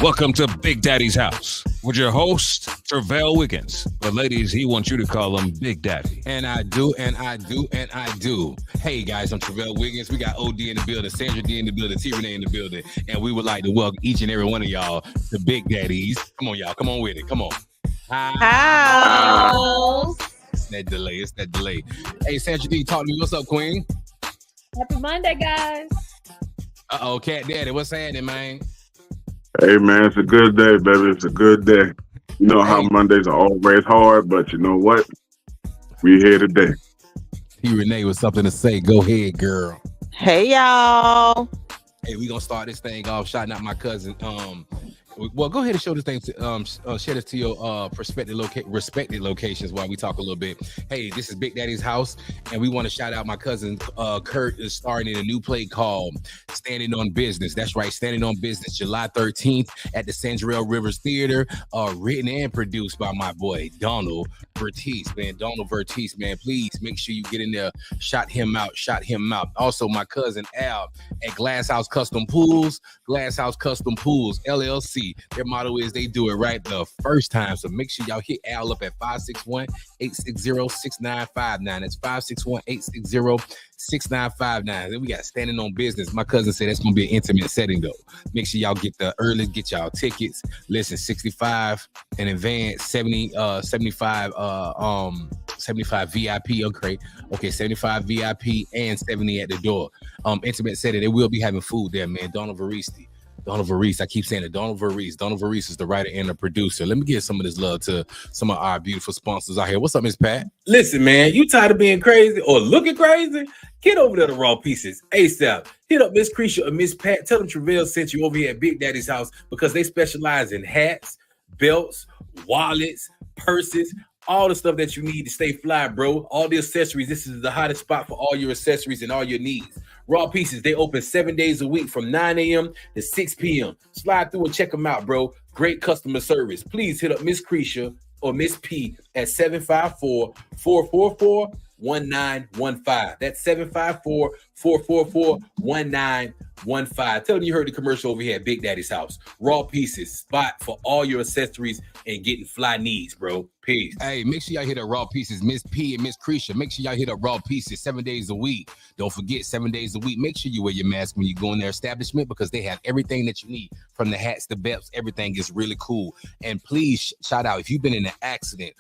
Welcome to Big Daddy's House with your host, Tervel Wiggins. But ladies, he wants you to call him Big Daddy. And I do. Hey guys, I'm Tervel Wiggins. We got OD in the building, Sandra D in the building, T Renee in the building. And we would like to welcome each and every one of y'all to Big Daddies. Come on, y'all. Come on with it. Come on. Hi. It's that delay. Hey, Sandra D, talk to me. What's up, Queen? Happy Monday, guys. Uh-oh, Cat Daddy. What's happening, man? Hey man, it's a good day, baby. It's a good day. You know how Mondays are always hard, but you know what? We here today. T Renee with something to say. Go ahead, girl. Hey, y'all. Hey, we gonna start this thing off shouting out my cousin. Well, go ahead and show this thing to share this to your respected locations while we talk a little bit. Hey, this is Big Daddy's House, and we want to shout out my cousin Kurt is starring in a new play called Standing on Business. That's right, Standing on Business, July 13th at the Sandrell Rivers Theater, written and produced by my boy Donald Vertice, man. Donald Vertice, man. Please make sure you get in there, shout him out. Also, my cousin Al at Glass House Custom Pools, LLC. Their motto is they do it right the first time. So make sure y'all hit Al up at 561-860-6959. That's 561-860-6959. Then we got Standing on Business. My cousin said that's gonna be an intimate setting though. Make sure y'all get y'all tickets. Listen, 65 in advance, 75 VIP. Okay, 75 VIP and 70 at the door. Intimate setting. They will be having food there, man. Donald Vertice, I keep saying it. Donald Vertice is the writer and the producer. Let me give some of this love to some of our beautiful sponsors out here. What's up, Miss Pat? Listen, man, you tired of being crazy or looking crazy? Get over there to Raw Pieces ASAP. Hit up Miss Creasha or Miss Pat. Tell them Tervel sent you over here at Big Daddy's House because they specialize in hats, belts, wallets, purses, all the stuff that you need to stay fly, bro. All the accessories. This is the hottest spot for all your accessories and all your needs. Raw Pieces, they open 7 days a week from 9 a.m. to 6 p.m. Slide through and check them out, bro. Great customer service. Please hit up Miss Creasha or Miss P at 754-444-1915. That's 754-444-1915. Tell them you heard the commercial over here at Big Daddy's House. Raw Pieces, spot for all your accessories and getting fly needs, bro. Peace. Hey, make sure y'all hit up Raw Pieces, Miss P and Miss Creasha. Make sure y'all hit up Raw Pieces 7 days a week. Don't forget, 7 days a week. Make sure you wear your mask when you go in their establishment because they have everything that you need, from the hats, the belts, everything is really cool. And please shout out if you've been in an accident,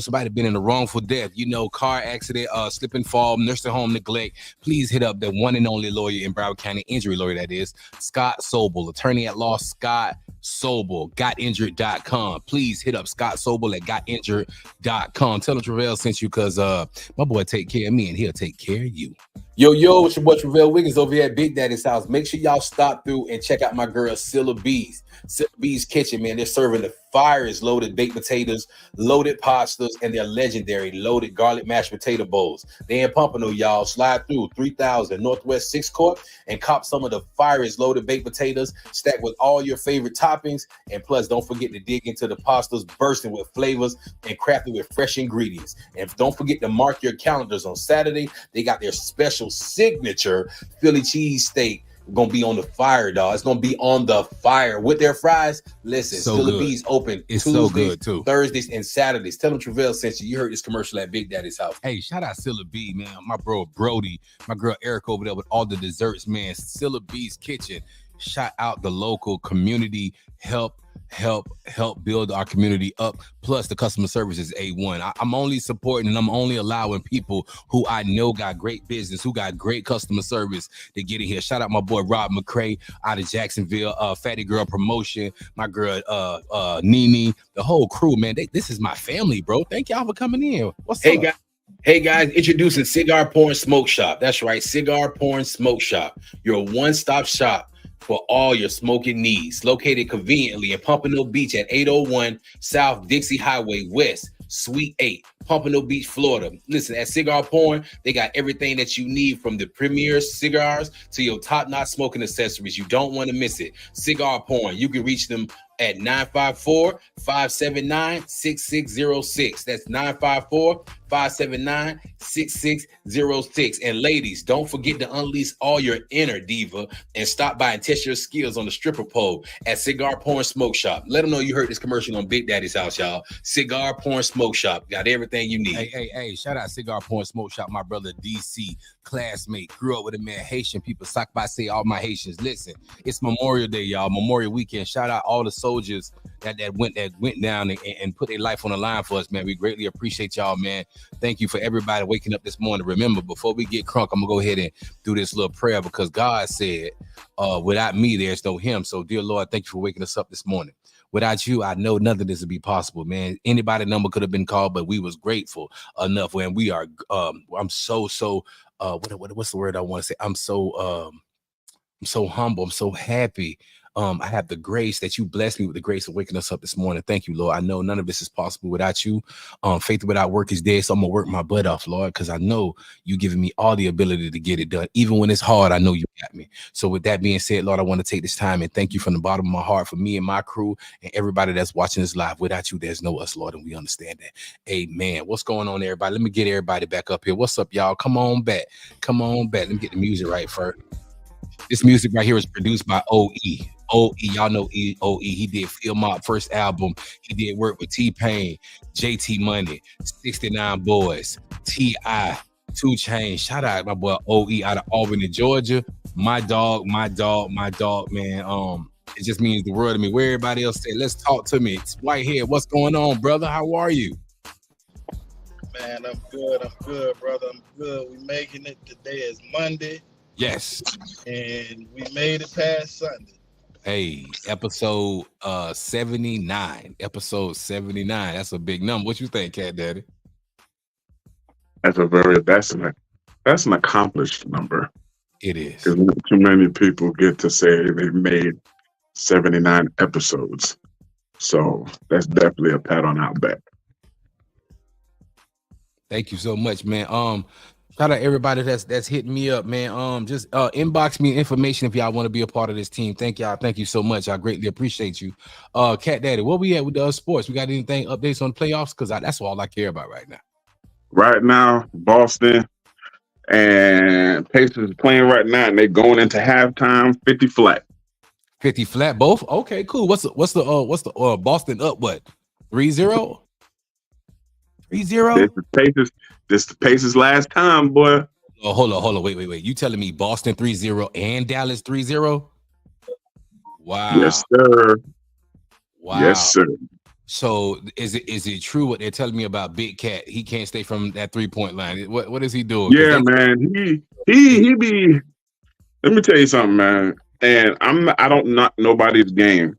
somebody been in a wrongful death, car accident, slip and fall, nursing home neglect. Please hit up the one and only lawyer in Broward County, injury lawyer that is, Scott Sobel, attorney at law, Scott Sobel, gotinjured.com. Please hit up Scott Sobel at gotinjured.com. Tell him Tervel sent you because my boy take care of me and he'll take care of you. Yo, it's your boy Tervel Wiggins over here at Big Daddy's House. Make sure y'all stop through and check out my girl Silla B's. Silla B's Kitchen, man. They're serving the fires loaded baked potatoes, loaded pastas, and their legendary loaded garlic mashed potato bowls. They in Pompano, y'all. Slide through 3000 Northwest 6th Court and cop some of the fires loaded baked potatoes stacked with all your favorite toppings. And plus, don't forget to dig into the pastas bursting with flavors and crafted with fresh ingredients. And don't forget to mark your calendars on Saturday. They got their special signature Philly cheesesteak. Gonna be on the fire, dog. It's gonna be on the fire with their fries. Listen, Silla B's open it's Tuesdays, so good too. Thursdays, and Saturdays. Tell them Tervel sent you. You heard this commercial at Big Daddy's House. Hey, shout out Silla B, man. My bro Brody, my girl Eric over there with all the desserts, man. Silla B's Kitchen. Shout out the local community. Help build our community up. Plus, the customer service is A1. I'm only supporting and I'm only allowing people who I know got great business, who got great customer service to get in here. Shout out my boy Rob McCray out of Jacksonville, Fatty Girl Promotion, my girl Nene, the whole crew, man. This is my family, bro. Thank y'all for coming in. What's up? Hey guys, introducing Cigar Porn Smoke Shop. That's right, Cigar Porn Smoke Shop. Your one-stop shop for all your smoking needs. Located conveniently in Pompano Beach at 801 South Dixie Highway West, Suite 8. Pompano Beach, Florida. Listen, at Cigar Porn, they got everything that you need from the premier cigars to your top-notch smoking accessories. You don't want to miss it. Cigar Porn. You can reach them at 954-579-6606. That's 954-579-6606. And ladies, don't forget to unleash all your inner diva and stop by and test your skills on the stripper pole at Cigar Porn Smoke Shop. Let them know you heard this commercial on Big Daddy's house, y'all. Cigar Porn Smoke Shop. Got everything you need. Hey, shout out Cigar Porn Smoke Shop, my brother DC, classmate, grew up with a man, Haitian people, sock by say all my Haitians. Listen, it's Memorial Day, y'all, Memorial Weekend. Shout out all the soldiers that went down and put their life on the line for us, man. We greatly appreciate y'all, man. Thank you for everybody waking up this morning. Remember, before we get crunk, I'm gonna go ahead and do this little prayer because God said, without me, there's no him. So, dear Lord, thank you for waking us up this morning. Without you, I know none of this would be possible, man. Anybody number could have been called, but we was grateful enough when we are. I'm so what's the word I want to say? I'm so humble. I'm so happy. I have the grace that you blessed me with the grace of waking us up this morning. Thank you, Lord. I know none of this is possible without you. Faith without work is dead. So I'm gonna work my butt off, Lord, because I know you giving me all the ability to get it done. Even when it's hard, I know you got me. So with that being said, Lord, I want to take this time and thank you from the bottom of my heart for me and my crew and everybody that's watching this live. Without you, there's no us, Lord, and we understand that. Amen. What's going on, everybody? Let me get everybody back up here. What's up, y'all? Come on back. Come on back. Let me get the music right first. This music right here is produced by OE. Y'all know OE. He did Feel Mob first album. He did work with T-Pain, JT Money, 69 Boys, T.I., 2 Chainz. Shout out my boy OE out of Albany, Georgia. My dog, man. It just means the world to me. Where everybody else say, let's talk to me. It's White Hair. What's going on, brother? How are you? Man, I'm good, brother. I'm good. We making it. Today is Monday. Yes. And we made it past Sunday. Hey, episode 79. Episode 79. That's a big number. What you think, Cat Daddy? That's an accomplished number. It is. Because not too many people get to say they made 79 episodes. So that's definitely a pat on our back. Thank you so much, man. Shout out everybody that's hitting me up, man. Just inbox me information if y'all want to be a part of this team. Thank y'all. Thank you so much. I greatly appreciate you. Cat Daddy, where we at with the sports? We got anything updates on the playoffs? Because that's all I care about right now. Right now, Boston and Pacers playing right now, and they're going into halftime 50 flat. 50 flat, both? Okay, cool. What's the Boston up what? 3-0? 3-0? This the Pacers last time, boy. Oh, hold on. Wait. You telling me Boston 3-0 and Dallas 3-0? Wow. Yes, sir. Wow. Yes, sir. So is it true what they're telling me about Big Cat? He can't stay from that 3-point line. What is he doing? Yeah, man. He be. Let me tell you something, man. And I don't knock nobody's game,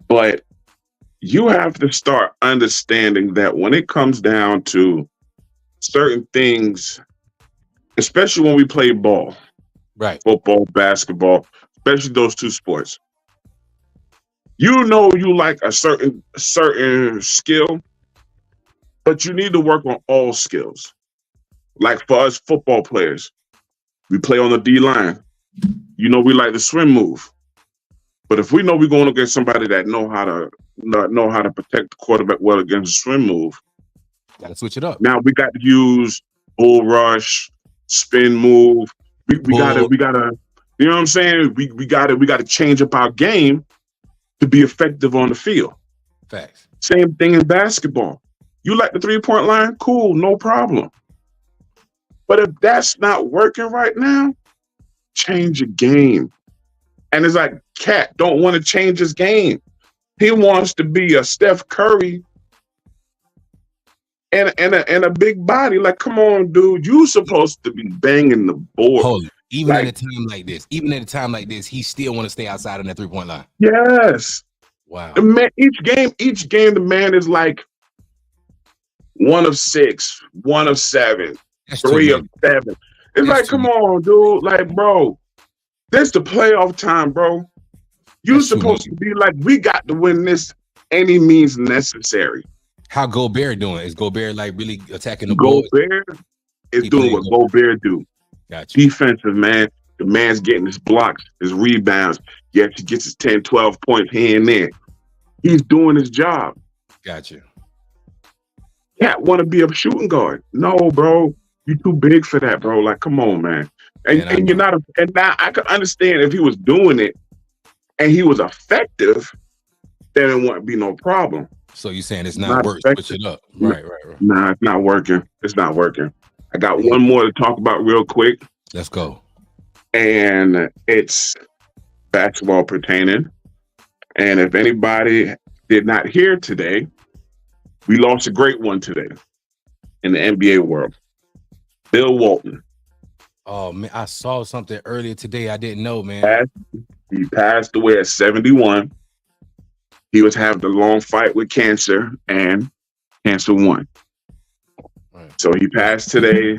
but you have to start understanding that when it comes down to certain things, especially when we play ball, right? Football, basketball, especially those two sports. You know you like a certain skill, but you need to work on all skills. Like for us football players, we play on the D line. You know we like the swim move. But if we know we're going against somebody that know how to protect the quarterback well against the swim move, gotta switch it up. Now we got to use bull rush, spin move. We gotta, you know what I'm saying? We gotta change up our game to be effective on the field. Facts. Same thing in basketball. You like the 3-point line? Cool, no problem. But if that's not working right now, change your game. And it's like Cat don't want to change his game. He wants to be a Steph Curry and a big body. Like, come on, dude. You supposed to be banging the board. Hold on. Even at a time like this, he still want to stay outside of that 3-point line. Yes. Wow. The man, each game, the man is like 1 of 6, 1 of 7, That's 3 of 7. It's That's like, come on, dude. Like, bro, this the playoff time, bro. You supposed to be like, we got to win this any means necessary. How Gobert doing? Is Gobert like really attacking the ball? Gobert is He doing played what Gobert do. Gotcha. Defensive, man. The man's getting his blocks, his rebounds. Yes, he gets his 10, 12 points here and there. He's doing his job. Gotcha. Cat want to be a shooting guard. No, bro. You too big for that, bro. Like, come on, man. And you're not and now I could understand if he was doing it and he was effective, then it wouldn't be no problem. So you're saying it's not work, switch it up. Right. Nah, it's not working. It's not working. I got one more to talk about real quick. Let's go. And it's basketball pertaining. And if anybody did not hear today, we lost a great one today in the NBA world. Bill Walton. Oh, man, I saw something earlier today I didn't know, man. He passed away at 71. He was having a long fight with cancer, and cancer won. Right. So he passed today.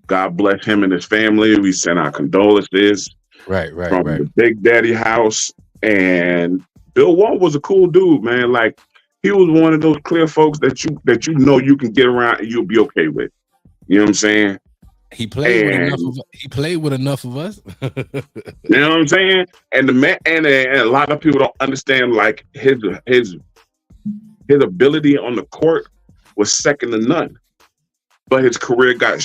God bless him and his family. We send our condolences. Right. From the Big Daddy house. And Bill Walton was a cool dude, man. Like, he was one of those clear folks that you know you can get around and you'll be okay with. You know what I'm saying? He played with enough of us. You know what I'm saying? And the man and a lot of people don't understand like his ability on the court was second to none. But his career got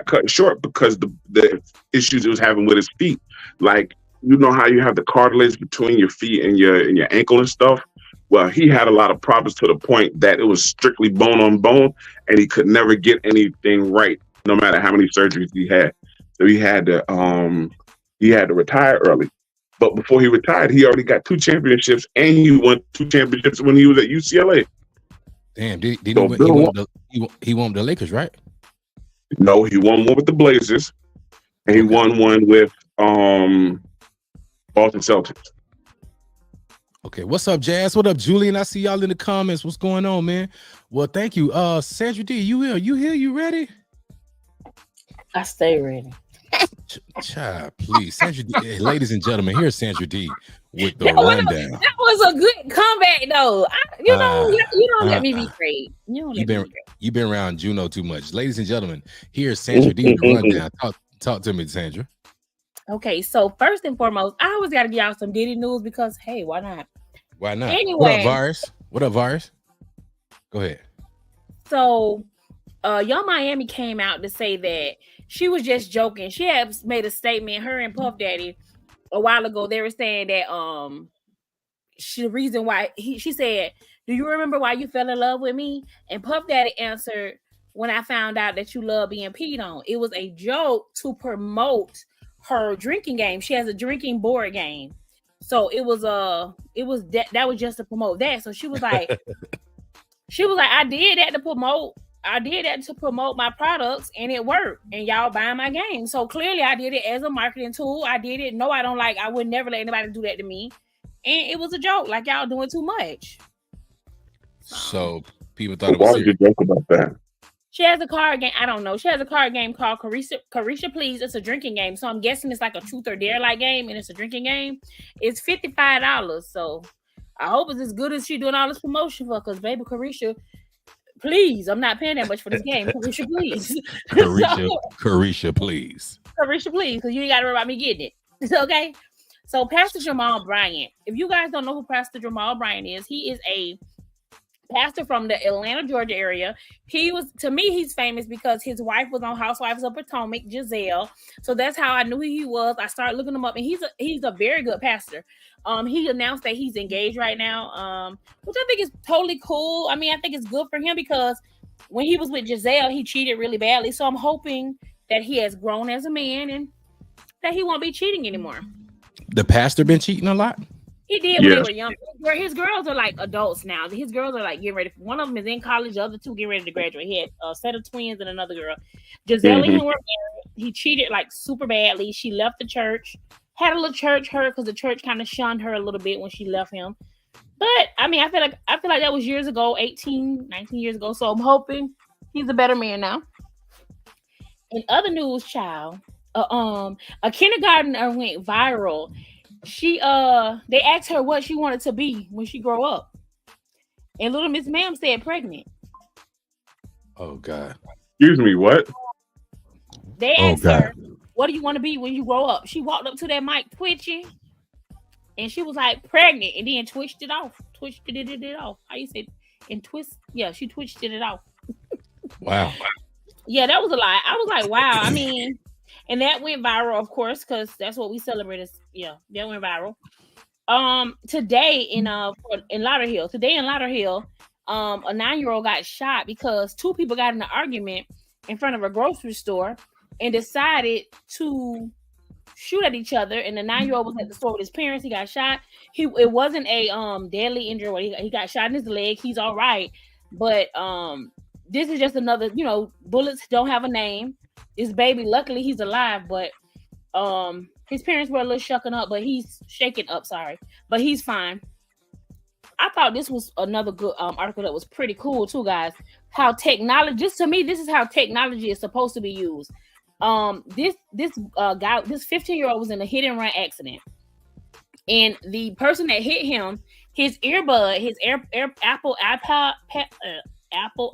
cut short because the issues he was having with his feet. Like, you know how you have the cartilage between your feet and your ankle and stuff? Well, he had a lot of problems to the point that it was strictly bone on bone, and he could never get anything right, no matter how many surgeries he had. So he had to retire early. But before he retired, he already got 2 championships, and he won 2 championships when he was at UCLA. Damn, he won the Lakers, right? No, he won one with the Blazers, and he won one with Boston Celtics. Okay, what's up, Jazz? What up, Julian? I see y'all in the comments. What's going on, man? Well, thank you. Sandra D, you here? You ready? I stay ready. Child, please. Sandra D, ladies and gentlemen, here's Sandra D with the rundown. That was a good comeback, though. You don't let me be great. You've been around Juno too much. Ladies and gentlemen, here's Sandra D with the rundown. Talk to me, Sandra. Okay, so first and foremost, I always got to give y'all some Diddy news because, hey, why not? Why not? Anyway. What up, Virus? Go ahead. So, Young Miami came out to say that she was just joking. She had made a statement, her and Puff Daddy, a while ago. They were saying that the reason why she said, "Do you remember why you fell in love with me?" And Puff Daddy answered, "When I found out that you love being peed on." It was a joke to promote her drinking game. She has a drinking board game. So that was just to promote that. So she was like, I did that to promote my products and it worked. And y'all buying my game. So clearly I did it as a marketing tool. I did it. No, I would never let anybody do that to me. And it was a joke, like y'all doing too much. So people thought it was serious. Why did you joke about that? She has a card game. I don't know. She has a card game called Carisha Please. It's a drinking game. So I'm guessing it's like a truth or dare like game, and it's a drinking game. It's $55. So I hope it's as good as she doing all this promotion for. Because baby Carisha, please, I'm not paying that much for this game. Carisha Please. Carisha Please. Carisha Please, because you ain't got to worry about me getting it. Okay. So Pastor Jamal Bryant. If you guys don't know who Pastor Jamal Bryant is, he is a pastor from the Atlanta, Georgia area. To me, he's famous because his wife was on Housewives of Potomac, Giselle. So that's how I knew who he was. I started looking him up, and he's a very good pastor. He announced that he's engaged right now, which I think is totally cool. I mean, I think it's good for him because when he was with Giselle, he cheated really badly. So I'm hoping that he has grown as a man and that he won't be cheating anymore. The pastor been cheating a lot? He did when they were young. His girls are like adults now. His girls are like getting ready. One of them is in college. The other two getting ready to graduate. He had a set of twins and another girl. Giselle and him were married. He cheated like super badly. She left the church. Had a little church hurt because the church kind of shunned her a little bit when she left him. But I mean, I feel like that was years ago, 18, 19 years ago. So I'm hoping he's a better man now. In other news, child, a kindergartner went viral. They asked her what she wanted to be when she grow up, And little Miss Ma'am said pregnant. Oh God. Excuse me, what? They Oh, asked God. her, "What do you want to be when you grow up?" She walked up to that mic twitching, and she was like, "Pregnant," and then twitched it off. Twitched it off. How you say? And twist? Yeah, she twitched it off. Wow. Yeah, that was a lie. I was like, wow. I mean, and that went viral, of course, because that's what we celebrate. Yeah, that went viral. Today in Lauderhill, a 9-year-old got shot because two people got in an argument in front of a grocery store and decided to shoot at each other. And the 9-year-old was at the store with his parents. He got shot. It wasn't a deadly injury. He got shot in his leg. He's all right, but this is just another. Bullets don't have a name. This baby, luckily, he's alive, but his parents were a little shaken up, but he's but he's fine. I thought this was another good article that was pretty cool too, guys. How technology, just to me, this is how technology is supposed to be used. This guy, this 15-year-old was in a hit and run accident, and the person that hit him, his earbud, his Apple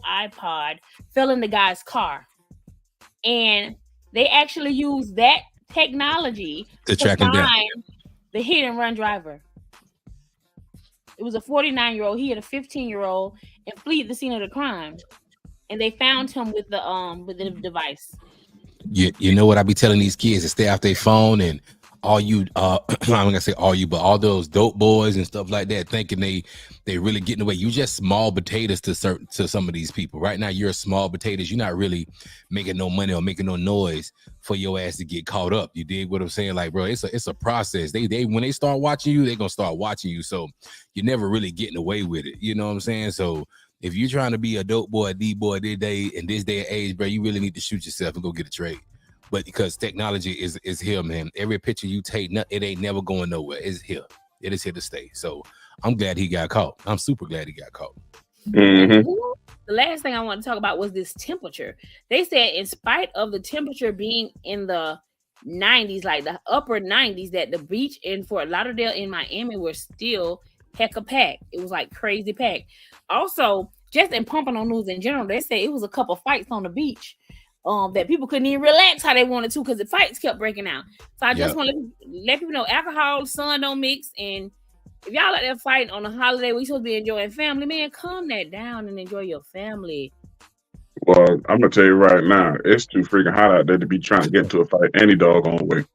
iPod fell in the guy's car, and they actually used that technology To track him down. find the hit and run driver. It was a 49-year-old. He had a 15-year-old and fled the scene of the crime, and they found him with the device. You know what I be telling these kids to stay off their phone, and all you I'm gonna say all you, but all those dope boys and stuff like that, thinking they really getting away. You just small potatoes to some of these people. Right now, you're small potatoes. You're not really making no money or making no noise for your ass to get caught up. You dig what I'm saying? Like, bro, it's a process. They when they start watching you, they're gonna start watching you. So you're never really getting away with it. You know what I'm saying? So if you're trying to be a dope boy, a D boy this day in this day and age, bro, you really need to shoot yourself and go get a trade. But because technology is here, man. Every picture you take, it ain't never going nowhere. It's here. It is here to stay. So I'm glad he got caught. I'm super glad he got caught. Mm-hmm. The last thing I want to talk about was this temperature. They said in spite of the temperature being in the 90s, like the upper 90s, that the beach in Fort Lauderdale and Miami were still hecka packed. It was like crazy packed. Also, just in Pompano News in general, they said it was a couple fights on the beach. That people couldn't even relax how they wanted to because the fights kept breaking out. So I just want to let people know alcohol, sun don't mix. And if y'all out there fighting on a holiday, we supposed to be enjoying family, man, calm that down and enjoy your family. Well, I'm gonna tell you right now, it's too freaking hot out there to be trying to get into a fight any doggone way.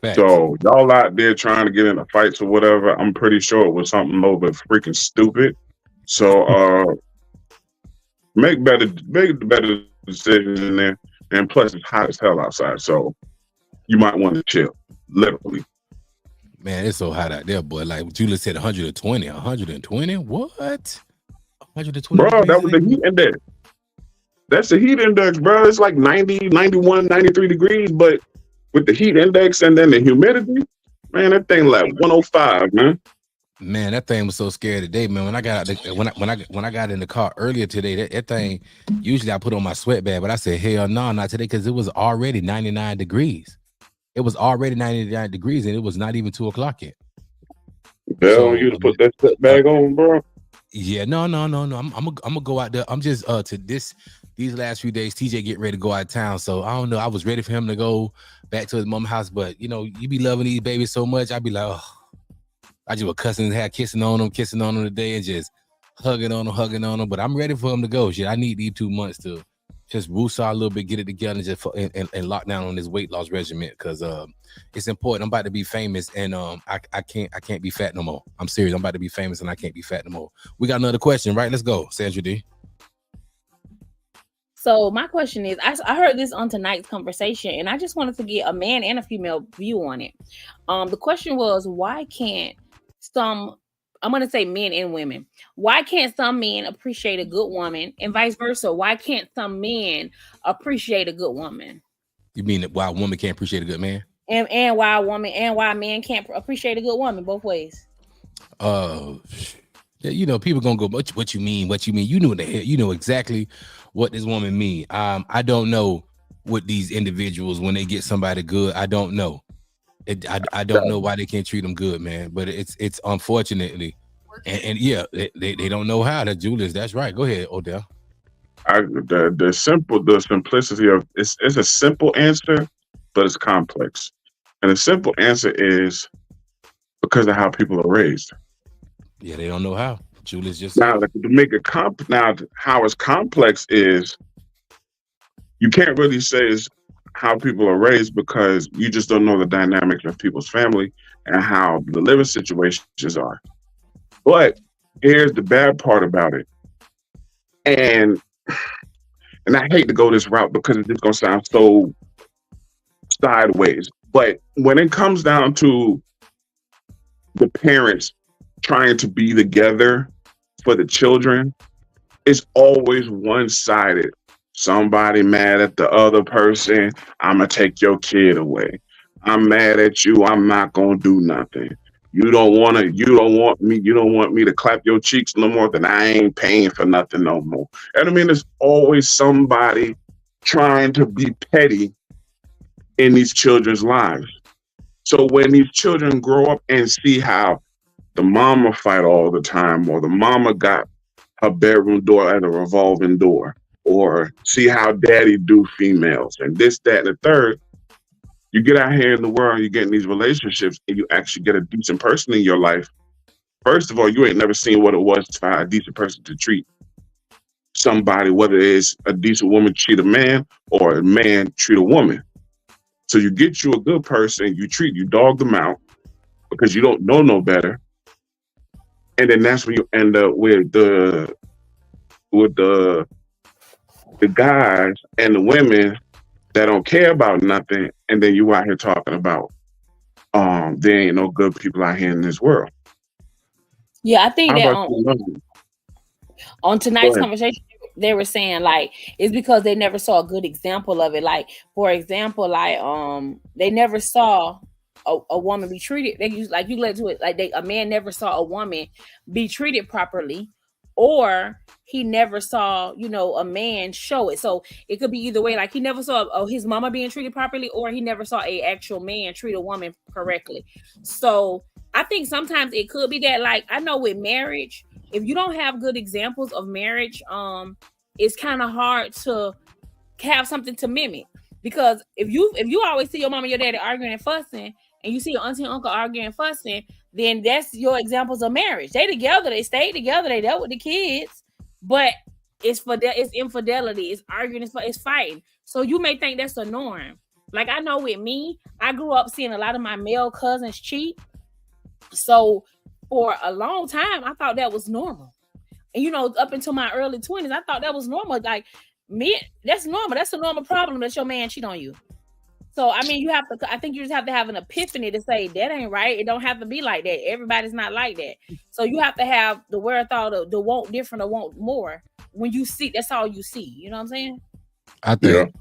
Facts. So y'all out there trying to get into fights or whatever, I'm pretty sure it was something a little bit freaking stupid. So make better decisions in there. And plus, it's hot as hell outside, so you might want to chill, literally. Man, it's so hot out there, boy. Like Julia said, 120. 120? What? 120? Bro, that was the heat index. That's the heat index, bro. It's like 90, 91, 93 degrees, but with the heat index and then the humidity, man, that thing like 105, man. Man, that thing was so scary today, man. When I got out when I got in the car earlier today, that thing, usually I put on my sweatband, but I said, hell no, not today, because it was already 99 degrees. It was already 99 degrees, and it was not even 2:00 yet. Hell, you to put that sweatband on, bro? Yeah, no. I'm gonna go out there. I'm just to these last few days, TJ getting ready to go out of town. So I don't know. I was ready for him to go back to his mom's house, but you be loving these babies so much, I'd be like, oh. I just was cussing his head, kissing on him today, and just hugging on him. But I'm ready for him to go. Shit, I need these 2 months to just woosah a little bit, get it together, and just and lock down on this weight loss regimen, because it's important. I'm about to be famous, and I can't be fat no more. I'm serious. I'm about to be famous, and I can't be fat no more. We got another question, right? Let's go, Sandra D. So my question is, I heard this on tonight's conversation, and I just wanted to get a man and a female view on it. The question was, why can't some, I'm going to say men and women, why can't some men appreciate a good woman, and vice versa? Why can't some men appreciate a good woman? You mean that why a woman can't appreciate a good man? And why a woman and why men can't appreciate a good woman, both ways? People gonna go, what you mean? You know the hell, you know exactly what this woman mean. I don't know what these individuals, when they get somebody good, I don't know. I don't know why they can't treat them good, man. But it's unfortunately And yeah, they don't know how. That Julius, that's right. Go ahead, Odell. The simplicity of it's a simple answer, but it's complex. And the simple answer is because of how people are raised. Yeah, they don't know how. Julius just Now to make it now how it's complex is you can't really say is how people are raised because you just don't know the dynamics of people's family and how the living situations are. But here's the bad part about it. And I hate to go this route because it's just gonna sound so sideways. But when it comes down to the parents trying to be together for the children, it's always one-sided. Somebody mad at the other person, I'm gonna take your kid away. I'm mad at you, I'm not gonna do nothing. You don't want me to clap your cheeks no more, then I ain't paying for nothing no more. And I mean, there's always somebody trying to be petty in these children's lives. So when these children grow up and see how the mama fight all the time, or the mama got her bedroom door at a revolving door, or see how daddy do females and this, that, and the third, you get out here in the world, you get in these relationships, and you actually get a decent person in your life. First of all, you ain't never seen what it was to find a decent person to treat somebody, whether it's a decent woman treat a man or a man treat a woman. So you get you a good person, you dog them out because you don't know no better. And then that's when you end up with the guys and the women that don't care about nothing, and then you out here talking about there ain't no good people out here in this world. Yeah, I think How that about you? on Go tonight's ahead. conversation, they were saying like it's because they never saw a good example of it. Like, for example, like they never saw a woman be treated. They use like you led to it like a man never saw a woman be treated properly, or he never saw a man show it. So it could be either way. Like he never saw his mama being treated properly, or he never saw a actual man treat a woman correctly. So I think sometimes it could be that, like, I know with marriage, if you don't have good examples of marriage, it's kind of hard to have something to mimic. Because if you always see your mom and your daddy arguing and fussing, and you see your auntie and uncle arguing and fussing, then that's your examples of marriage. They together, they stayed together, they dealt with the kids, but it's infidelity, it's arguing, it's fighting. So you may think that's the norm. Like I know with me, I grew up seeing a lot of my male cousins cheat. So for a long time, I thought that was normal. And up until my early 20s, I thought that was normal. Like me, that's normal. That's a normal problem that your man cheat on you. So I mean, I think you just have to have an epiphany to say that ain't right. It don't have to be like that. Everybody's not like that. So you have to have the wherewithal to want different or want more. When you see, that's all you see. You know what I'm saying? I think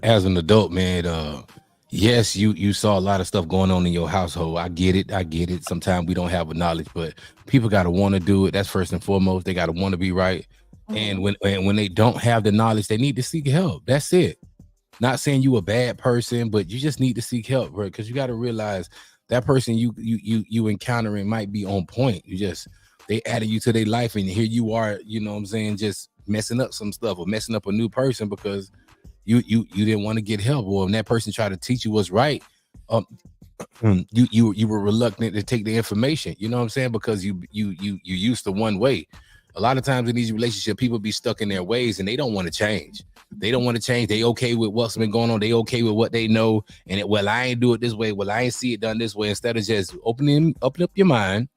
as an adult, man, yes, you saw a lot of stuff going on in your household. I get it. Sometimes we don't have the knowledge, but people got to want to do it. That's first and foremost. They got to want to be right. Mm-hmm. And when they don't have the knowledge, they need to seek help. That's it. Not saying you a bad person, but you just need to seek help, right? Because you got to realize that person you encountering might be on point. They added you to their life, and here you are, you know what I'm saying, just messing up some stuff or messing up a new person because you didn't want to get help, or when that person tried to teach you what's right, you were reluctant to take the information. You know what I'm saying? Because you used to one way. A lot of times in these relationships, people be stuck in their ways and they don't want to change. They don't want to change. They okay with what's been going on. They okay with what they know. And I ain't do it this way. Well, I ain't see it done this way. Instead of just open up your mind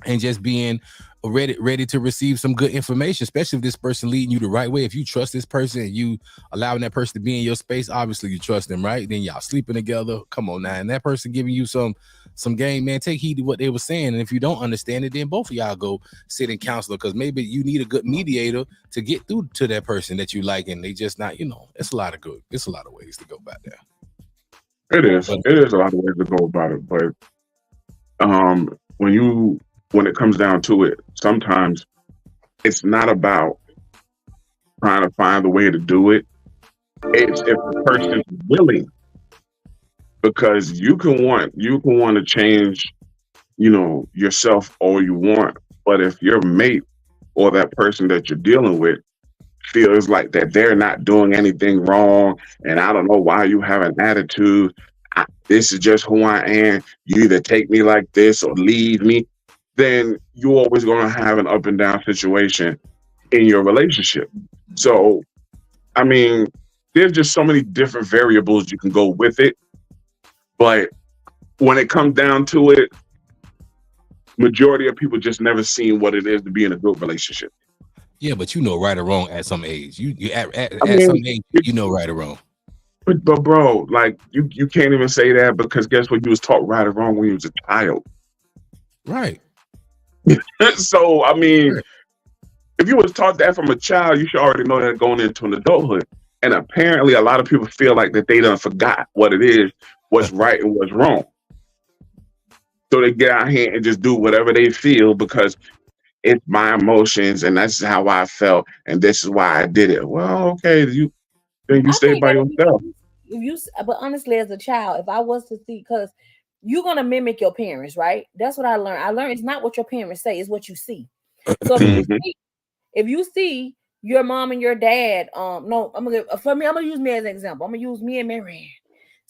and just being ready to receive some good information, especially if this person leading you the right way. If you trust this person and you allowing that person to be in your space, obviously you trust them, right? Then y'all sleeping together. Come on now. And that person giving you some game, man, take heed to what they were saying. And if you don't understand it, then both of y'all go sit in counselor, because maybe you need a good mediator to get through to that person that you like, and they just not, it's a lot of ways to go about that. It is a lot of ways to go about it, but when it comes down to it, sometimes it's not about trying to find the way to do it. It's if the person's willing, because you can want to change, yourself all you want, But if your mate or that person that you're dealing with feels like that they're not doing anything wrong, and I don't know why you have an attitude. This is just who I am. You either take me like this or leave me. Then you're always going to have an up and down situation in your relationship. So, I mean, there's just so many different variables you can go with it. But when it comes down to it, majority of people just never seen what it is to be in a good relationship. Yeah, but you know right or wrong at some age. You at mean, some age, you know right or wrong. But bro, like you can't even say that because guess what? You was taught right or wrong when you was a child. Right. So I mean, if you was taught that from a child, you should already know that going into an adulthood. And apparently a lot of people feel like that they done forgot what it is, what's right and what's wrong. So they get out here and just do whatever they feel because it's my emotions and that's how I felt and this is why I did it. Well, okay, then you stay by yourself. But honestly, as a child, if I was to see, because you're gonna mimic your parents, right? That's what I learned. I learned it's not what your parents say, it's what you see. So if you see your mom and your dad, no, I'm gonna use me as an example. I'm gonna use me and Marianne.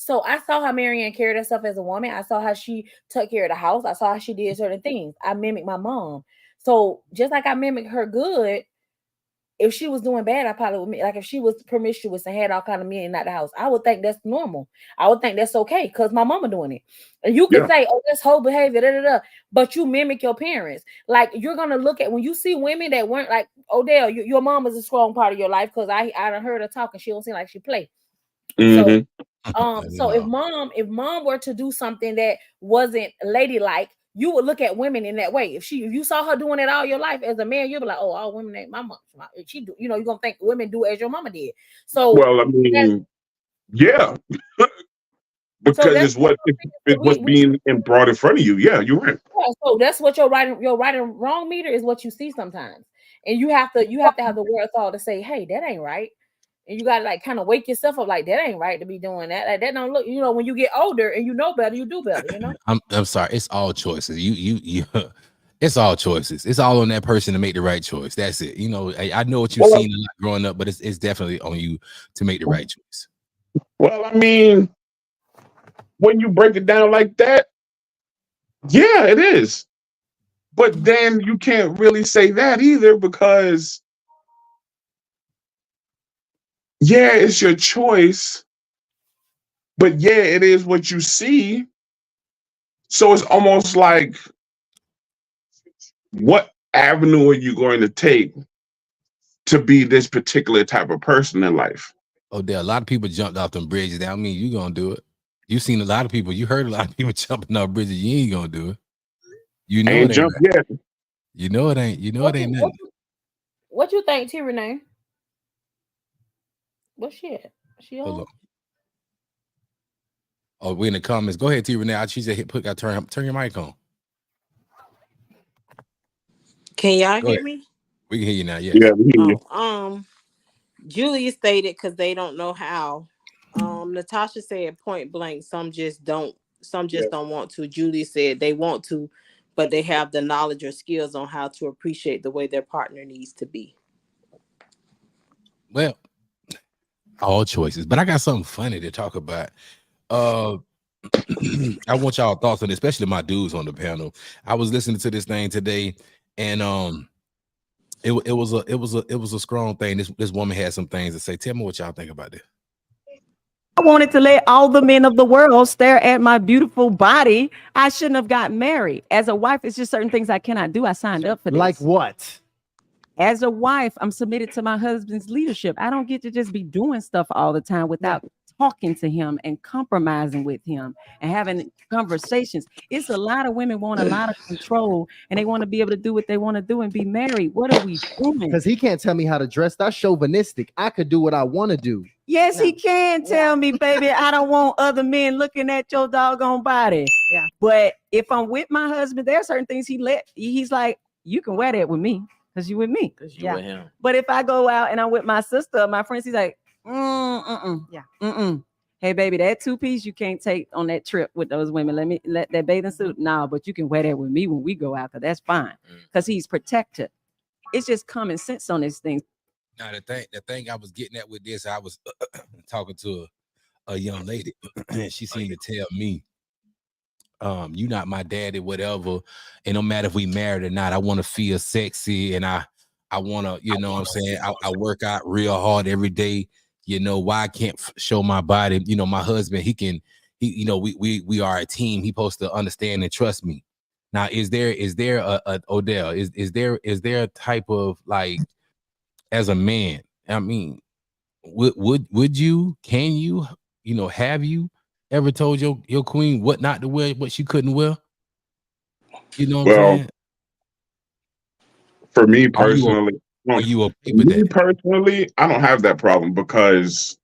So I saw how Marianne carried herself as a woman. I saw how she took care of the house. I saw how she did certain things. I mimicked my mom. So just like I mimicked her good, if she was doing bad, I probably would. Like if she was promiscuous and had all kind of men out the house, I would think that's normal. I would think that's okay because my mama doing it. And you can say, "Oh, that's whole behavior," but you mimic your parents. Like you're gonna look at when you see women that weren't like Odell. Your mom is a strong part of your life because I done heard her talk and she don't seem like she play. So, so if mom were to do something that wasn't ladylike, you would look at women in that way. If you saw her doing it all your life as a man, you'd be like, oh, all women ain't my mom. She do, you're gonna think women do as your mama did. So well, I mean, yeah. Because it's what's being brought in front of you. Yeah, you're right. Yeah, so that's what your right and wrong meter is what you see sometimes. And you have to have the wherewithal to say, hey, that ain't right. And you gotta like kind of wake yourself up like that ain't right to be doing that. Like that don't look, when you get older and you know better, you do better, I'm sorry, it's all choices. You it's all choices. It's all on that person to make the right choice. That's it. I know what you've seen a lot growing up, but it's definitely on you to make the right choice. Well, I mean, when you break it down like that, yeah, it is. But then you can't really say that either because yeah, it's your choice, but yeah, it is what you see. So it's almost like, what avenue are you going to take to be this particular type of person in life? Oh, there a lot of people jumped off them bridges. That mean you gonna do it. You've seen a lot of people. You heard a lot of people jumping off bridges. You ain't gonna do it. You know ain't it jump ain't. Yet. You know it ain't. You know it ain't nothing. What you think, T. Renee? What's she at? She on? Oh, we in the comments. Go ahead, T. Renee. She said, turn your mic on. Can y'all hear me? We can hear you now. Yes. Yeah, we hear you. Julia stated because they don't know how. Natasha said point blank, some just don't want to. Julia said they want to, but they have the knowledge or skills on how to appreciate the way their partner needs to be. Well, all choices, but I got something funny to talk about. I want y'all thoughts on it, especially my dudes on the panel. I was listening to this thing today, and it was a strong thing. This woman had some things to say. Tell me what y'all think about this. I wanted to let all the men of the world stare at my beautiful body. I shouldn't have gotten married. As a wife, it's just certain things I cannot do. I signed up for this. Like what? As a wife, I'm submitted to my husband's leadership. I don't get to just be doing stuff all the time without talking to him and compromising with him and having conversations. It's a lot of women want a lot of control and they want to be able to do what they want to do and be married. What are we doing? Because he can't tell me how to dress. That's chauvinistic. I could do what I want to do. Yes, he can tell me, baby, I don't want other men looking at your doggone body. Yeah. But if I'm with my husband, there are certain things he's like, you can wear that with me because you with me. Because you with him. But if I go out and I'm with my sister, my friends, he's like, Hey, baby, that 2-piece you can't take on that trip with those women. Let that bathing suit. Nah, but you can wear that with me when we go out, because that's fine. Because he's protected. It's just common sense on this thing. Now the thing I was getting at with this, I was talking to a young lady, and she seemed to tell me, you not my daddy, whatever. And no matter if we married or not, I want to feel sexy, and I want to, you know what I'm saying? I work out real hard every day. You know, why I can't show my body? You know, my husband, he you know, we are a team. He supposed to understand and trust me. Now, is there a Odell? Is there a type of, like, as a man? I mean, would you, can you, you know, have you ever told your queen what not to wear, what she couldn't wear? You know what I'm saying? For me personally, are you okay with that? Personally, I don't have that problem, because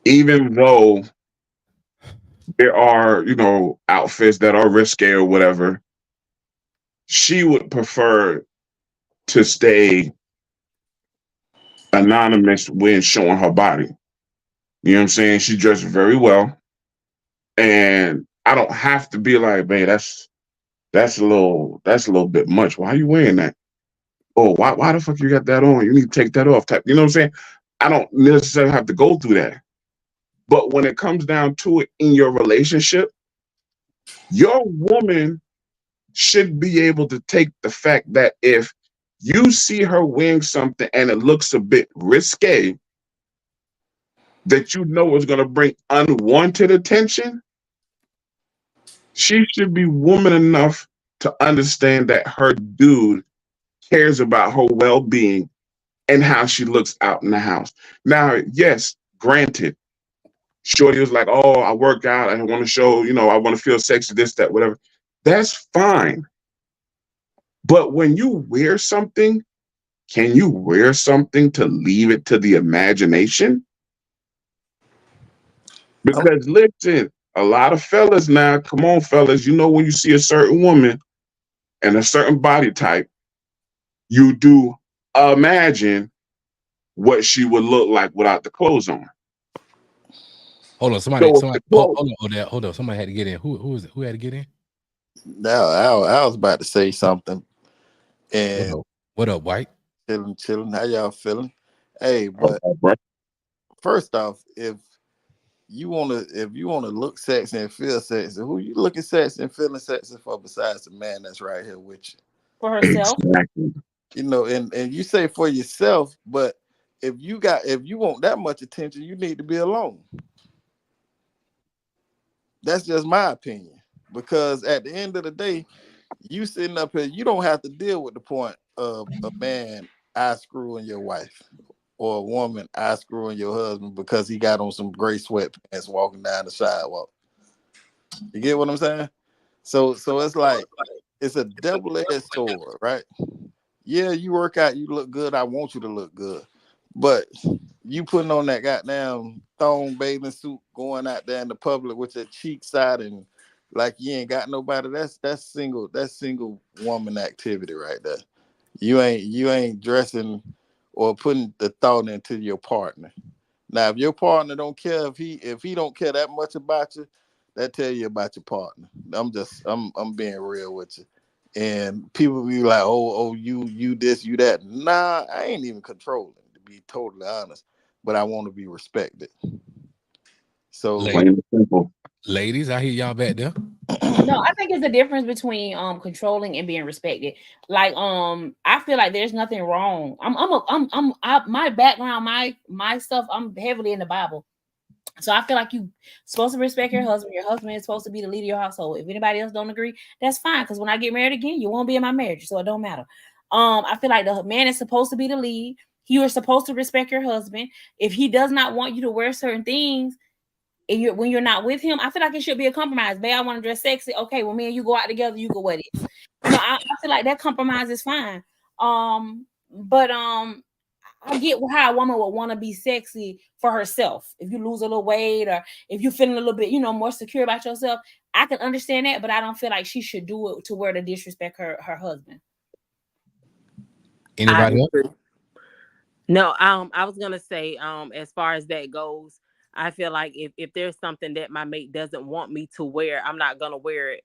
even though there are, you know, outfits that are risque or whatever, she would prefer to stay anonymous when showing her body. You know what I'm saying? She dressed very well, and I don't have to be like, man, that's a little bit much. Why are you wearing that? Oh, why the fuck you got that on? You need to take that off. Type, you know what I'm saying? I don't necessarily have to go through that. But when it comes down to it in your relationship, your woman should be able to take the fact that if you see her wearing something and it looks a bit risque, that you know is going to bring unwanted attention, she should be woman enough to understand that her dude cares about her well-being and how she looks out in the house. Now, yes, granted, shorty was like, oh, I work out, I want to show, you know, I want to feel sexy, this, that, whatever. That's fine. But when you wear something, can you wear something to leave it to the imagination? Because listen, a lot of fellas now, come on, fellas, you know, when you see a certain woman and a certain body type, you do imagine what she would look like without the clothes on. Hold on, somebody, hold on, somebody had to get in. Who had to get in? Now, I was about to say something. And what up, White? Chilling. How y'all feeling? Hey, but first off, if you wanna look sexy and feel sexy, who you looking sexy and feeling sexy for besides the man that's right here with you? For herself. You know, and you say for yourself, but if you want that much attention, you need to be alone. That's just my opinion. Because at the end of the day, you sitting up here, you don't have to deal with the point of a man eye screwing your wife or a woman eye screwing your husband because he got on some gray sweatpants walking down the sidewalk. You get what I'm saying? So it's like, it's a double-edged sword, right? Yeah, you work out, you look good. I want you to look good. But you putting on that goddamn thong bathing suit, going out there in the public with your cheeks out and like you ain't got nobody. That's single woman activity right there. You ain't dressing or putting the thought into your partner. Now, if your partner don't care, if he don't care that much about you, that tell you about your partner. I'm being real with you. And people be like, oh, you this, you that. Nah, I ain't even controlling, to be totally honest. But I want to be respected. So, ladies, I hear y'all back there. No, I think it's the difference between controlling and being respected. Like I feel like there's nothing wrong. My background, my stuff, I'm heavily in the Bible. So I feel like you supposed to respect your husband. Your husband is supposed to be the leader of your household. If anybody else don't agree, that's fine. Because when I get married again, you won't be in my marriage, so it don't matter. I feel like the man is supposed to be the lead. You are supposed to respect your husband. If he does not want you to wear certain things, and when you're not with him, I feel like it should be a compromise. Babe, I want to dress sexy. Okay, well, me and you go out together. You go wear this. You know, I feel like that compromise is fine. But I get how a woman would want to be sexy for herself. If you lose a little weight or if you're feeling a little bit, more secure about yourself, I can understand that, but I don't feel like she should do it to where to disrespect her husband. Anybody else? No, I was gonna say, as far as that goes, I feel like if there's something that my mate doesn't want me to wear, I'm not gonna wear it.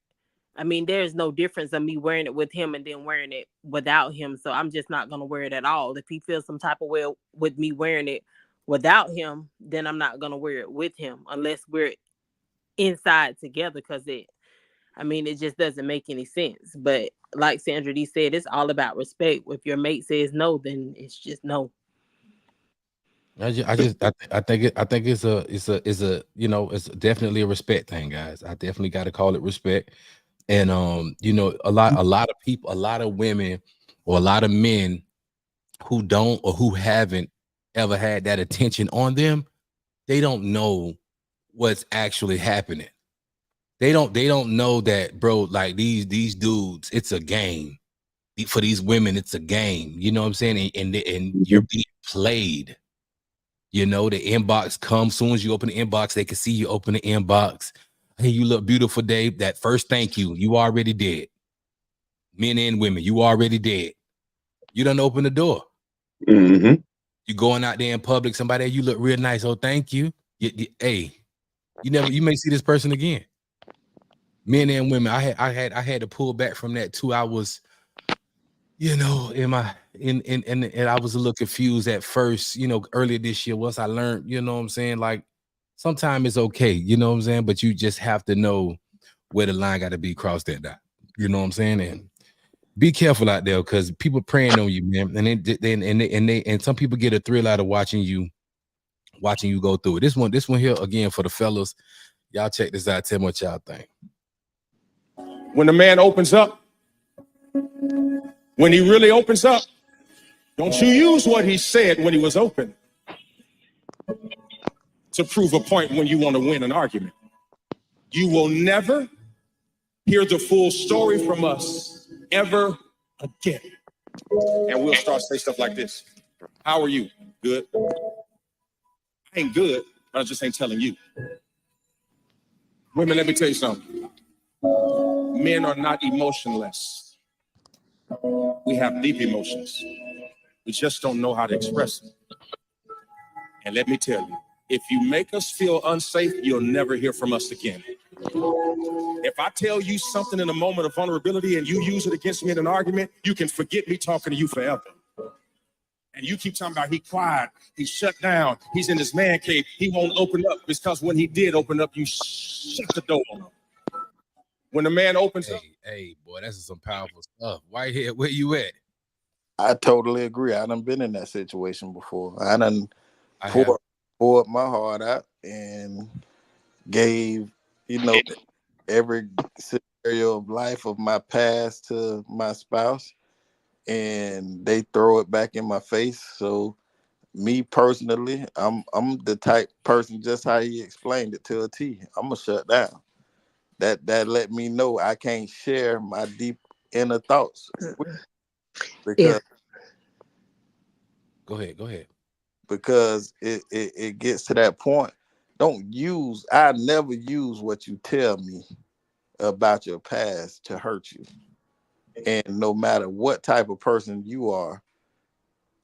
I mean, there's no difference of me wearing it with him and then wearing it without him. So I'm just not gonna wear it at all. If he feels some type of way with me wearing it without him, then I'm not gonna wear it with him unless we're inside together. It just doesn't make any sense. But like Sandra D said, it's all about respect. If your mate says no, then it's just no. I think it's it's definitely a respect thing, guys. I definitely got to call it respect. And a lot of people, a lot of women, or a lot of men who don't or who haven't ever had that attention on them, they don't know what's actually happening. They don't know that, bro. Like these dudes, it's a game. For these women, it's a game. You know what I'm saying? And you're being played. The inbox comes. Soon as you open the inbox, they can see you open the inbox. Hey, you look beautiful, Dave. That first thank you already did. Men and women, you already did. You done open the door. Mm-hmm. You going out there in public, somebody, you look real nice. Oh, thank you. Hey, you may see this person again. Men and women, I had to pull back from that too. I was, and I was a little confused at first, earlier this year. Once I learned, like sometimes it's okay, but you just have to know where the line got to be crossed at that. You know what I'm saying? And be careful out there because people preying on you, man. And some people get a thrill out of watching you go through it. This one here again for the fellas. Y'all check this out. Tell me what y'all think. When the man opens up, when he really opens up, don't you use what he said when he was open to prove a point when you want to win an argument. You will never hear the full story from us ever again. And we'll start to say stuff like this. How are you? Good. I ain't good, but I just ain't telling you. Women, let me tell you something. Men are not emotionless. We have deep emotions. We just don't know how to express them. And let me tell you, if you make us feel unsafe, you'll never hear from us again. If I tell you something in a moment of vulnerability and you use it against me in an argument, you can forget me talking to you forever. And you keep talking about he quiet, he's shut down, he's in his man cave, he won't open up because when he did open up, you shut the door on him. When the man opens up. Hey, boy, that's some powerful stuff. Whitehead, where you at? I totally agree. I done been in that situation before. I done poured my heart out and gave, every scenario of life of my past to my spouse, and they throw it back in my face. So me personally, I'm the type person, just how he explained it to a T. I'm gonna shut down. That let me know I can't share my deep inner thoughts because Go ahead. Because it gets to that point. I never use what you tell me about your past to hurt you. And no matter what type of person you are,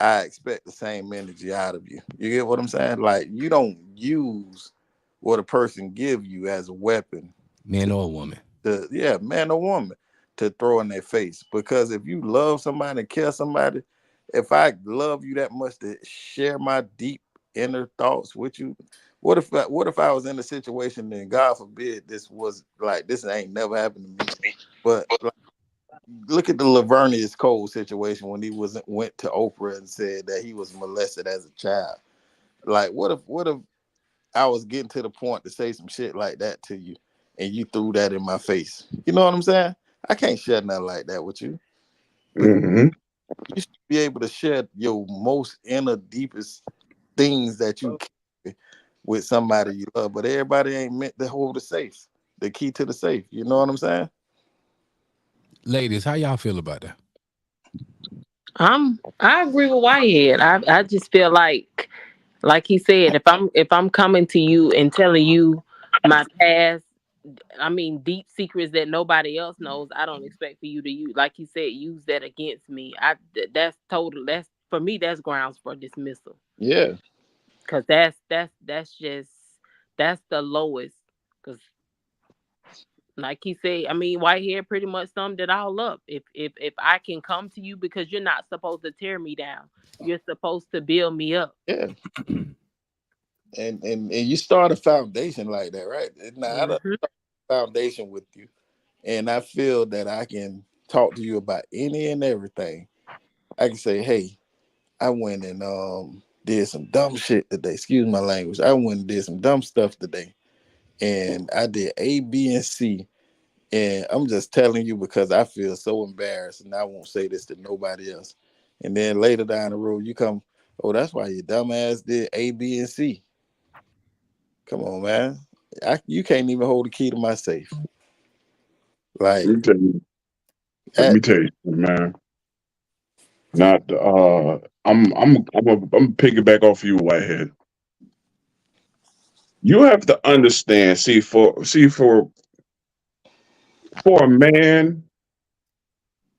I expect the same energy out of you. You get what I'm saying? Like, you don't use what a person give you as a weapon. Man or woman. Man or woman, to throw in their face. Because if you love somebody and care somebody, if I love you that much to share my deep inner thoughts with you, what if I was in a situation and God forbid this ain't never happened to me, but like, look at the Lavernius Cole situation when he went to Oprah and said that he was molested as a child. Like, what if I was getting to the point to say some shit like that to you and you threw that in my face? You know what I'm saying? I can't share nothing like that with you. Mm-hmm. You should be able to share your most inner, deepest things that you carry with somebody you love, but everybody ain't meant to hold the safe, the key to the safe. You know what I'm saying? Ladies, how y'all feel about that? I agree with Whitehead. I just feel like he said, if I'm coming to you and telling you my past, deep secrets that nobody else knows, I don't expect for you to use, like he said, use that against me. That's for me, that's grounds for dismissal. Yeah. Cause that's just, that's the lowest. Because like he said, I mean, Whitehead pretty much summed it all up. If I can come to you, because you're not supposed to tear me down, you're supposed to build me up. Yeah. And you start a foundation like that, right? Now I don't start a foundation with you, and I feel that I can talk to you about any and everything. I can say, hey, I went and did some dumb shit today. Excuse my language. I went and did some dumb stuff today. And I did A, B, and C. And I'm just telling you because I feel so embarrassed, and I won't say this to nobody else. And then later down the road, you come, oh, that's why your dumbass did A, B, and C. Come on, man. You can't even hold the key to my safe. Like, let me tell you, man. Not I'm piggyback off you, Whitehead. You have to understand, for a man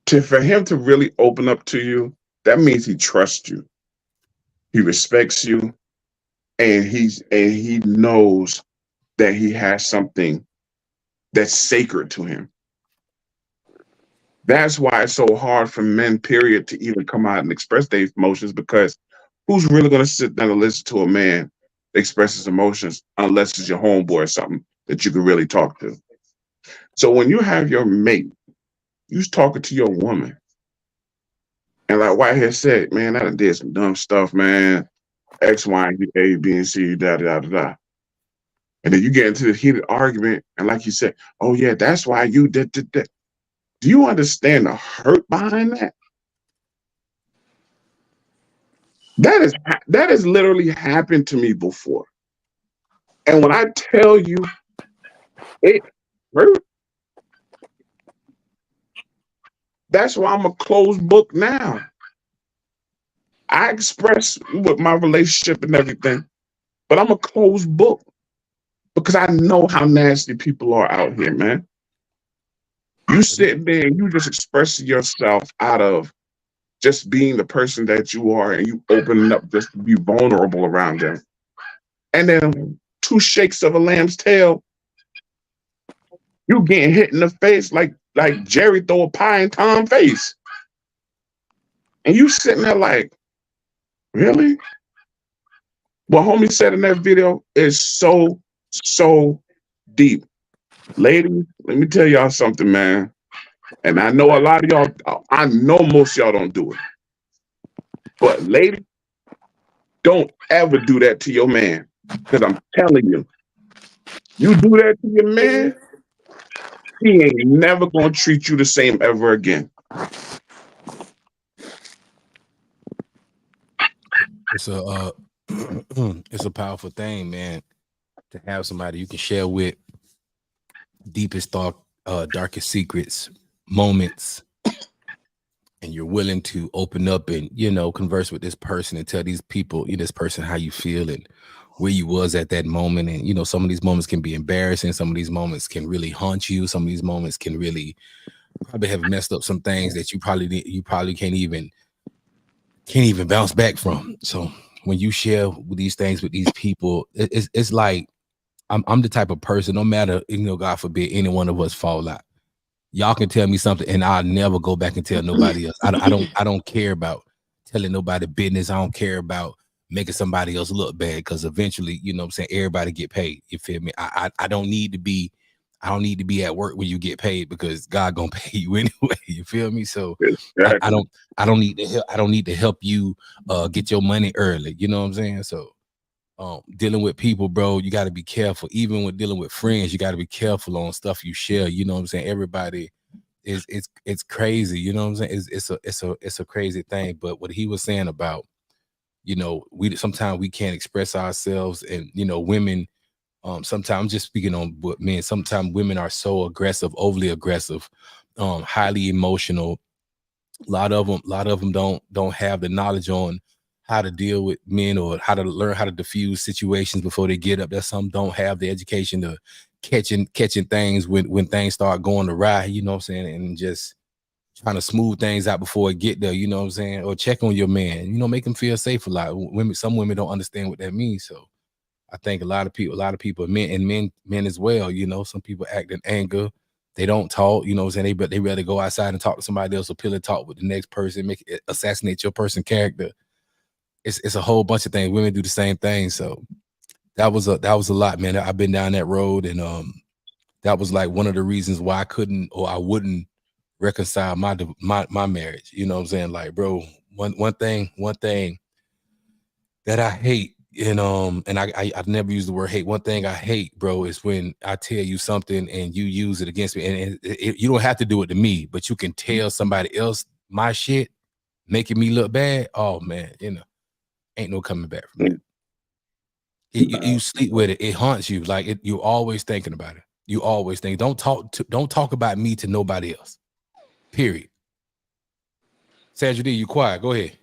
for him to really open up to you, that means he trusts you. He respects you, and he knows that he has something that's sacred to him. That's why it's so hard for men, period, to even come out and express their emotions, because who's really going to sit down and listen to a man express his emotions unless it's your homeboy or something that you can really talk to? So when you have your mate, you're talking to your woman, and like Whitehead said, man, I done did some dumb stuff, man. X, Y, and A, B, and C, da, da, da, da. And then you get into the heated argument, and like you said, oh yeah, that's why you did that. Do you understand the hurt behind that? That has literally happened to me before. And when I tell you it hurt, that's why I'm a closed book now. I express with my relationship and everything, but I'm a closed book because I know how nasty people are out here, man. You sit there and you just express yourself out of just being the person that you are, and you open up just to be vulnerable around them. And then 2 shakes of a lamb's tail, you getting hit in the face like Jerry throw a pie in Tom's face. And you sitting there like, really? What homie said in that video is so deep. Ladies, let me tell y'all something, man. And I know a lot of y'all, I know most of y'all don't do it. But ladies, don't ever do that to your man. Because I'm telling you, you do that to your man, he ain't never going to treat you the same ever again. It's a powerful thing, man, to have somebody you can share with deepest thought, darkest secrets, moments, and you're willing to open up and, converse with this person and tell these people, this person how you feel and where you was at that moment. And, some of these moments can be embarrassing. Some of these moments can really haunt you. Some of these moments can really probably have messed up some things that you probably can't even bounce back from. So when you share these things with these people, it's like, I'm the type of person, no matter, God forbid any one of us fall out, y'all can tell me something and I'll never go back and tell nobody else. I don't care about telling nobody business. I don't care about making somebody else look bad, because eventually, everybody get paid. You feel me? I don't need to be at work when you get paid, because God gonna pay you anyway. You feel me? So exactly. I don't need to help you get your money early. You know what I'm saying? So dealing with people, bro, you got to be careful. Even with dealing with friends, you got to be careful on stuff you share. You know what I'm saying? Everybody it's crazy. You know what I'm saying? It's a crazy thing. But what he was saying about, we sometimes we can't express ourselves, and women. Sometimes, just speaking on what men, sometimes women are so aggressive, overly aggressive, highly emotional. A lot of them don't have the knowledge on how to deal with men, or how to learn how to diffuse situations before they get up. That's some don't have the education to catching things when things start going awry, you know what I'm saying, and just trying to smooth things out before it get there, you know what I'm saying, or check on your man, make them feel safe a lot. Some women don't understand what that means, so I think a lot of people, men as well, you know, some people act in anger. They don't talk, you know what I'm saying? They rather go outside and talk to somebody else or pillow talk with the next person, assassinate your person character. It's a whole bunch of things. Women do the same thing. So that was a lot, man. I've been down that road, and that was like one of the reasons why I couldn't or I wouldn't reconcile my marriage. You know what I'm saying? Like, bro, one thing that I hate, and I've never used the word hate. One thing I hate, bro, is when I tell you something and you use it against me. And you don't have to do it to me, but you can tell somebody else my shit, making me look bad. Oh man, you know, ain't no coming back from that. You sleep with it. It haunts you. Like you're always thinking about it. You always think. Don't talk about me to nobody else. Period. Sandra D, you quiet. Go ahead.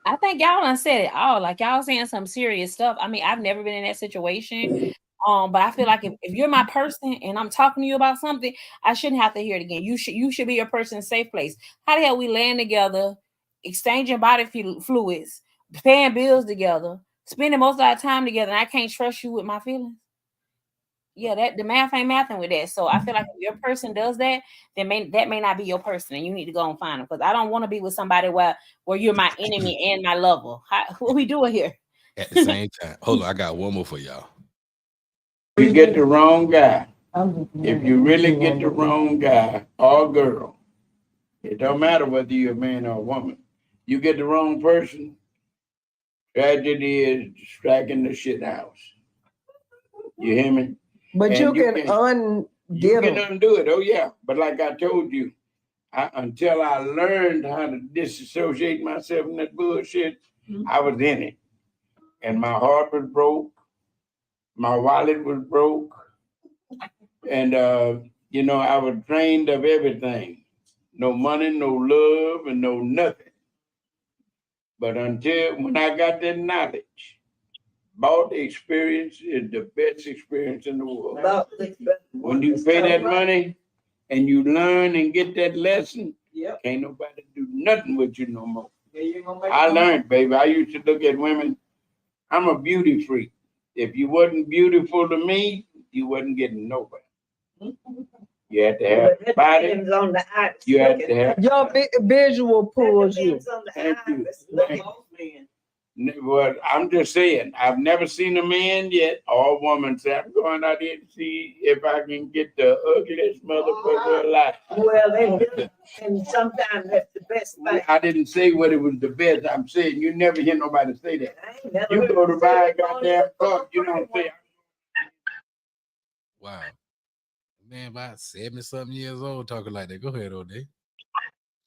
I think y'all done said it all. Like y'all saying some serious stuff. I mean, I've never been in that situation. But I feel like if you're my person and I'm talking to you about something, I shouldn't have to hear it again. You should be your person's safe place. How the hell we laying together, exchanging body fluids, paying bills together, spending most of our time together, and I can't trust you with my feelings? Yeah, that the math ain't mathing with that. So I feel like if your person does that, then that may not be your person, and you need to go and find them. Because I don't want to be with somebody where you're my enemy and my lover. What we doing here? At the same time, hold on, I got one more for y'all. You get the wrong guy. If you really get the wrong guy or girl, it don't matter whether you're a man or a woman. You get the wrong person, tragedy is striking the shit house. You hear me? But you can undo it. Oh yeah. But like I told you, until I learned how to disassociate myself from that bullshit, I was in it. And my heart was broke. My wallet was broke. And you know, I was drained of everything. No money, no love, and no nothing. But until when I got that knowledge, bought experience is the best experience in the world. When you pay that money and you learn and get that lesson, ain't nobody do nothing with you no more. I learned, baby. I used to look at women. I'm a beauty freak. If you wasn't beautiful to me, you wasn't getting nobody. You had to have a body. On the you had to have your visual pulls you. Thank you. Well, I'm just saying, I've never seen a man yet or a woman say, I'm going out here to see if I can get the ugliest motherfucker alive. Well, and sometimes that's the best thing. I didn't say what it was the best. I'm saying you never hear nobody say that. You go to buy a goddamn car, you don't say. Wow. Man, about 70-something years old talking like that. Go ahead, O'Day.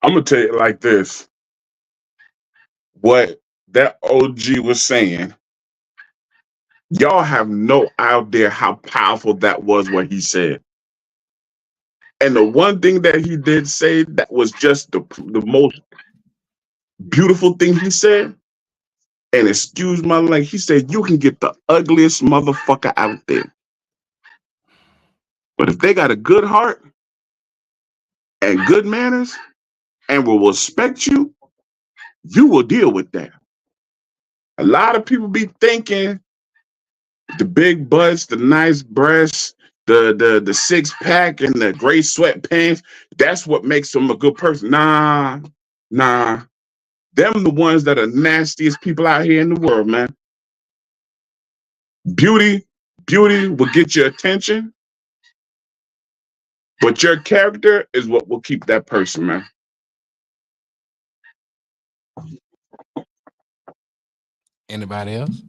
I'm going to tell you like this. What that OG was saying, y'all have no idea how powerful that was what he said. And the one thing that he did say that was just the most beautiful thing he said, and excuse my language, he said, you can get the ugliest motherfucker out there. But if they got a good heart and good manners and will respect you, you will deal with that. A lot of people be thinking the big butts, the nice breasts, the six pack and the gray sweatpants, that's what makes them a good person. Nah. Them the ones that are nastiest people out here in the world, man. Beauty will get your attention, but your character is what will keep that person, man. Anybody else?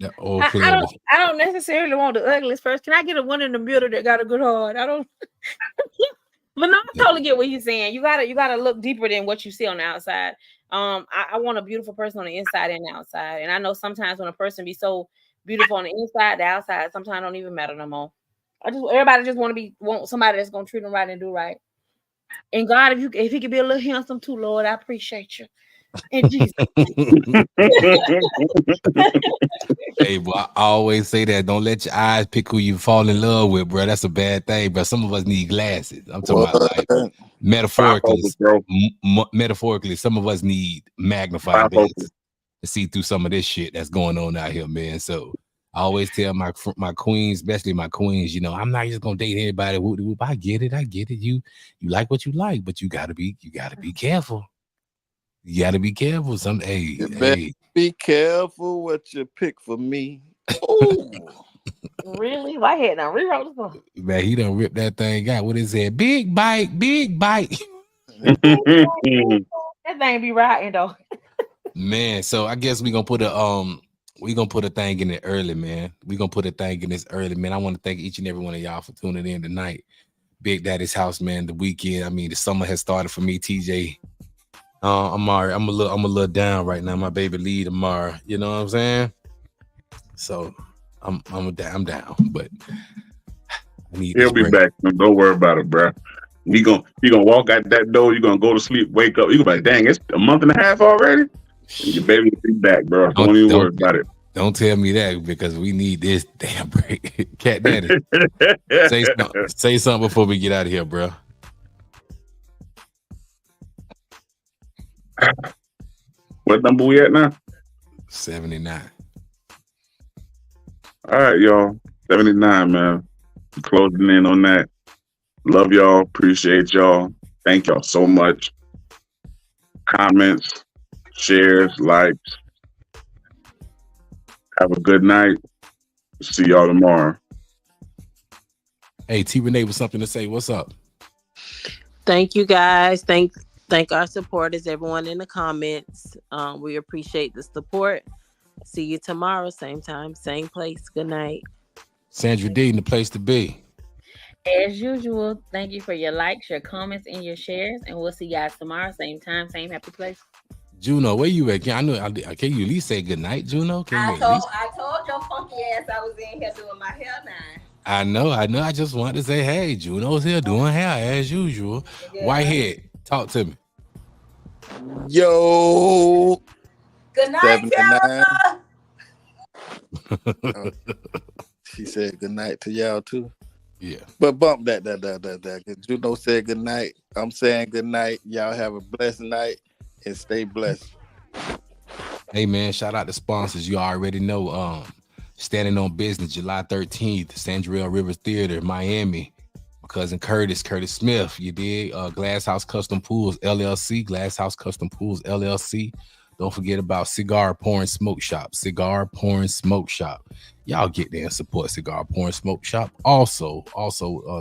I don't necessarily want the ugliest person. Can I get a one in the middle that got a good heart? I don't. But no, I totally get what he's saying. You gotta look deeper than what you see on the outside. I want a beautiful person on the inside and the outside. And I know sometimes when a person be so beautiful on the inside, the outside sometimes don't even matter no more. Everybody just want somebody that's gonna treat them right and do right. And God, if he could be a little handsome too, Lord, I appreciate you. In Jesus. Hey, boy, I always say that. Don't let your eyes pick who you fall in love with, bro. That's a bad thing. But some of us need glasses. I'm talking about like metaphorically. Bifocals, bro. Metaphorically, some of us need magnifying glasses to see through some of this shit that's going on out here, man. So I always tell my queens, especially my queens, you know, I'm not just gonna date anybody. Whoop, whoop. I get it. You like what you like, but you gotta be careful. You gotta be careful. Be careful what you pick for me. Oh, Really? Why had now reroll this one? Man, he done ripped that thing out. What is it? Big bite, big bite. That thing be riding though. Man, so I guess we're gonna put a thing in it early, man. We're gonna put a thing in this early, man. I want to thank each and every one of y'all for tuning in tonight. Big Daddy's house, man. The weekend. I mean, the summer has started for me, TJ. I'm a little down right now. My baby leave tomorrow. You know what I'm saying? So I'm down, but he'll be back. Don't worry about it, bro. He gonna walk out that door. You're gonna go to sleep, wake up. You gonna be like, dang, it's a month and a half already. And your baby will be back, bro. Don't even worry about it. Don't tell me that because we need this damn break. Cat Daddy, say something before we get out of here, bro. What number we at now? 79. All right, y'all. 79, man. Closing in on that. Love y'all. Appreciate y'all. Thank y'all so much. Comments, shares, likes. Have a good night. See y'all tomorrow. Hey, T Renee with something to say. What's up? Thank you guys. Thank our supporters, everyone in the comments. We appreciate the support. See you tomorrow, same time, same place. Good night. Sandra Dean, the place to be. As usual, thank you for your likes, your comments, and your shares. And we'll see you guys tomorrow, same time, same happy place. Juno, where you at? Can you at least say good night, Juno? I told your funky ass I was in here doing my hair now. I know. I just wanted to say, hey, Juno's here doing hair as usual. Yeah. Whitehead, talk to me. Yo. Good night, y'all. She said good night to y'all too. Yeah. But bump that. Juno said good night. I'm saying good night. Y'all have a blessed night and stay blessed. Hey man, shout out to sponsors. You already know. Standing on Business, July 13th, Sandrell Rivers Theater, Miami. My cousin Curtis Smith, you did. Glass House Custom Pools LLC, Glass House Custom Pools LLC. Don't forget about Cigar Pouring Smoke Shop, Cigar Pouring Smoke Shop. Y'all get there and support Cigar Pouring Smoke Shop. Also,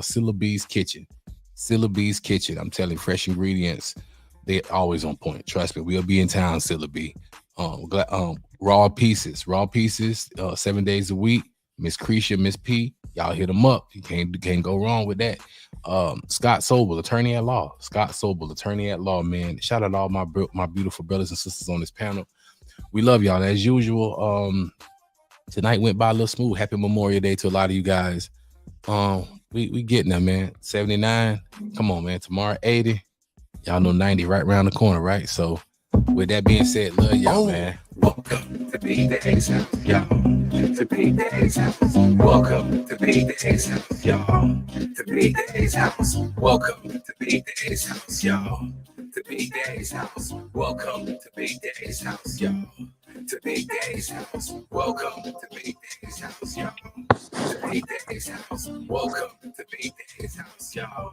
Silla B's Kitchen. Silla B's Kitchen. I'm telling you, fresh ingredients. They're always on point. Trust me, we'll be in town, Silla B. Raw pieces, 7 days a week. Miss Creisha, Miss P, y'all hit them up. You can't go wrong with that. Scott Sobel, attorney at law. Scott Sobel, attorney at law, man. Shout out to all my beautiful brothers and sisters on this panel. We love y'all as usual. Tonight went by a little smooth. Happy Memorial Day to a lot of you guys. We getting there, man. 79. Come on, man. Tomorrow 80. Y'all know 90 right around the corner, right? So with that being said, love y'all, man. Welcome to Big Daddy's house, y'all. To Big Daddy's house. Welcome to Big Daddy's house, y'all. To Big Daddy's house. Welcome to Big Daddy's house, y'all. To Big Daddy's house. Welcome to Big Daddy's house, y'all. To Big Daddy's house. Welcome to Big Daddy's house, y'all. To Big Daddy's house. Welcome to Big Daddy's house, y'all.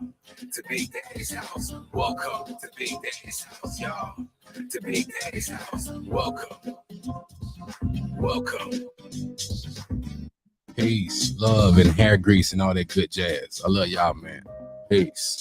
To Big Daddy's house. Welcome to Big Daddy's house, y'all. To Big Daddy's house. Welcome. Peace, love, and hair grease and all that good jazz. I love y'all, man. Peace.